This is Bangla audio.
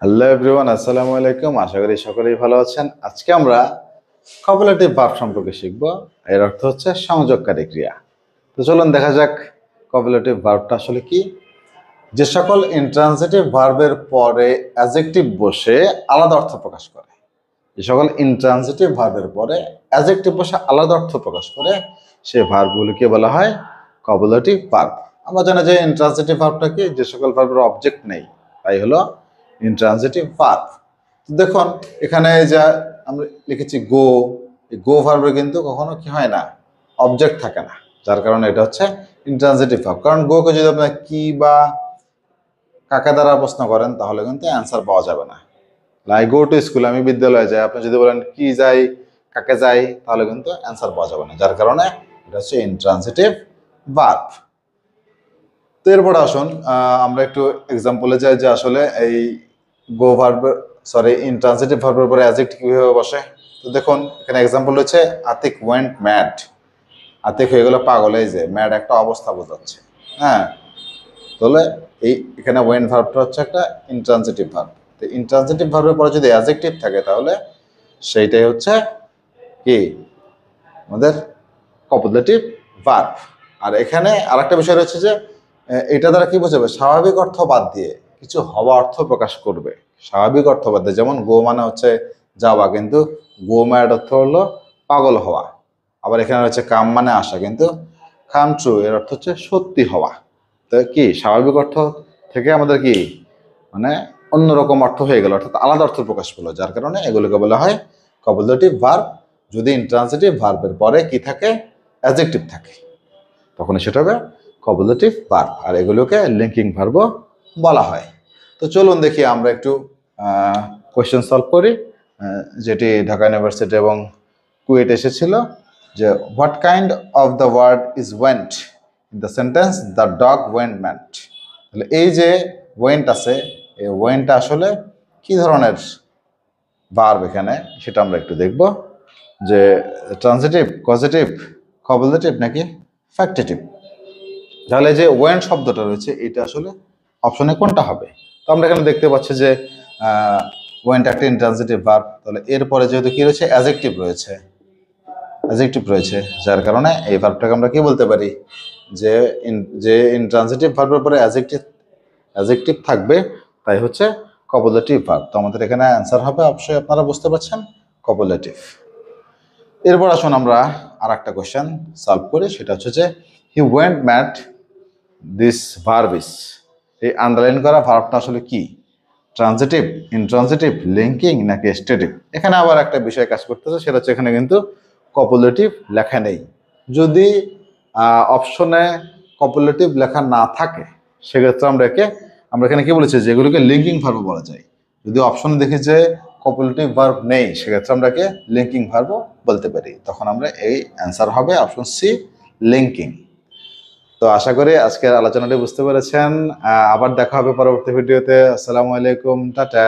হ্যালো এভরিওয়ান, আসসালামু আলাইকুম। আশা করি সকলেই ভালো আছেন। আজকে আমরা কপালেটিভ ভার্ব সম্পর্কে শিখব। এর অর্থ হচ্ছে সংযোগকারী ক্রিয়া। তো চলুন দেখা যাক কপালেটিভ ভার্বটা আসলে কি। যে সকল ইন্ট্রান্সিটিভ ভার্বের পরে অ্যাডজেক্টিভ বসে আলাদা অর্থ প্রকাশ করে, যে সকল ইন্ট্রান্সিটিভ ভার্বের পরে অ্যাডজেক্টিভ বসে আলাদা অর্থ প্রকাশ করে সেই ভার্বগুলোকে বলা হয় কপালেটিভ ভার্ব। আমরা জানি যে ইন্ট্রান্সিটিভ ভার্বটা কি, যে সকল ভার্বের অবজেক্ট নেই তাই হলো ইন্ট্রান্সিটিভ ভার্ব। দেখুন এখানে যা আমরা লিখেছি গো, এই গো ভার্বে কিন্তু কখনো কি হয় না, অবজেক্ট থাকে না, যার কারণে এটা হচ্ছে ইন্ট্রান্সিটিভ ভার্ব। কারণ গোকে যদি আপনার কি বা কাকে দ্বারা প্রশ্ন করেন তাহলে কিন্তু অ্যান্সার পাওয়া যাবে না। লাইক গো টু স্কুল, আমি বিদ্যালয়ে যাই, আপনি যদি বলেন কি যাই, কাকে যাই, তাহলে কিন্তু অ্যান্সার পাওয়া যাবে না, যার কারণে এটা হচ্ছে ইন্ট্রান্সিটিভ ভার্ব। তো এরপর আসুন আমরা একটু এক্সাম্পলে যাই যে আসলে এই গো ভার্ব ইন্ট্রান্সিটিভ ভার্বের উপরে অ্যাডজেক্টিভ কিভাবে বসে। তো দেখুন এখানে এক্সাম্পল হচ্ছে আতিক ওয়েন্ট ম্যাড। আতিক হয়ে গেল পাগল, এই যে ম্যাড একটা অবস্থা বোঝাচ্ছে। হ্যাঁ, তাহলে এই এখানে ওয়েন্ট ভার্বটা হচ্ছে একটা ইন্ট্রান্সিটিভ ভার্ব। তো ইন্ট্রান্সিটিভ ভার্বের পরে যদি অ্যাডজেক্টিভ থাকে তাহলে সেইটাই হচ্ছে কি আমাদের কপোজিটিভ ভার্ব। আর এখানে আরেকটা বিষয় রয়েছে যে এটা দ্বারা কি বোঝাবে, স্বাভাবিক অর্থ বাদ দিয়ে কিছু হওয়া অর্থ প্রকাশ করবে। স্বাভাবিক অর্থ বাদ দিয়ে, যেমন গো মানে হচ্ছে যাওয়া, কিন্তু গো ম্যাড অর্থ হলো পাগল হওয়া। আবার এখানে রয়েছে কাম মানে আসা, কিন্তু কাম ট্রু এর অর্থ হচ্ছে সত্যি হওয়া। তো কি স্বাভাবিক অর্থ থেকে আমাদের কি মানে অন্যরকম অর্থ হয়ে গেল, অর্থাৎ আলাদা অর্থ প্রকাশ পেলো, যার কারণে এগুলোকে বলা হয় কপোজিটিভ ভার্ব। যদি ইন্ট্রান্সিটিভ ভার্বের পরে কি থাকে, অ্যাডজেক্টিভ থাকে, তখন সেটা হবে কপোজিটিভ ভার্ব। আর এগুলোকে লিঙ্কিং ভার্বও বলা হয়। তো চলুন দেখি আমরা একটু কোয়েশ্চেন সলভ করি, যেটি ঢাকা ইউনিভার্সিটি এবং কুয়েট এসেছিল। যে what kind of the word is went in the sentence the dog went mad. তাহলে এই যে ওয়েন্ট আছে, এই ওয়েন্টটা আসলে কি ধরনের ভার্ব এখানে সেটা আমরা একটু দেখব, যে ট্রান্সিটিভ, কজেটিভ, কপোজিটিভ নাকি ফ্যাক্টেটিভ। তাহলে যে ওয়েন্ট শব্দটা রয়েছে এটা আসলে অপশনে কোনটা হবে। তো আমরা এখানে দেখতে পাচ্ছি যে ওয়েন্ট একটা ইন্ট্রান্সিটিভ ভার্ব। তাহলে এরপরে যেহেতু কি রয়েছে, অ্যাডজেক্টিভ রয়েছে, যার কারণে এই ভার্বটাকে আমরা কি বলতে পারি, যে ইন্ট্রান্সিটিভ ভার্বের পরে অ্যাডজেক্টিভ থাকবে তাই হচ্ছে কপোজিটিভ ভার্ব। তো আমাদের এখানে অ্যান্সার হবে অবশ্যই আপনারা বুঝতে পারছেন কপোজিটিভ। এরপর আসুন আমরা আর একটা কোয়েশ্চেন সলভ করি, সেটা হচ্ছে যে he went mad this verb is. এই আন্ডারলাইন করা ভার্বটা আসলে কি, ট্রান্সিটিভ, ইনট্রান্সিটিভ, লিঙ্কিং নাকি স্টেটিভ। এখানে আবার একটা বিষয় কাজ করতেছে, সেটা হচ্ছে এখানে কিন্তু কপোজিটিভ লেখা নেই। যদি অপশনে কপোজিটিভ লেখা না থাকে সেক্ষেত্রে আমরা এখানে কি বলেছি, যেগুলোকে লিঙ্কিং ভার্ব বলা যায়। যদি অপশনে দেখি যে কপোজিটিভ ভার্ব নেই সেক্ষেত্রে আমরা লিঙ্কিং ভার্বও বলতে পারি। তখন আমরা এই অ্যান্সার হবে অপশন সি, লিঙ্কিং। তো আশা করি আজকের আলোচনাটি বুঝতে পেরেছেন। আবার দেখা হবে পরবর্তী ভিডিওতে। আসসালামু আলাইকুম, টাটা।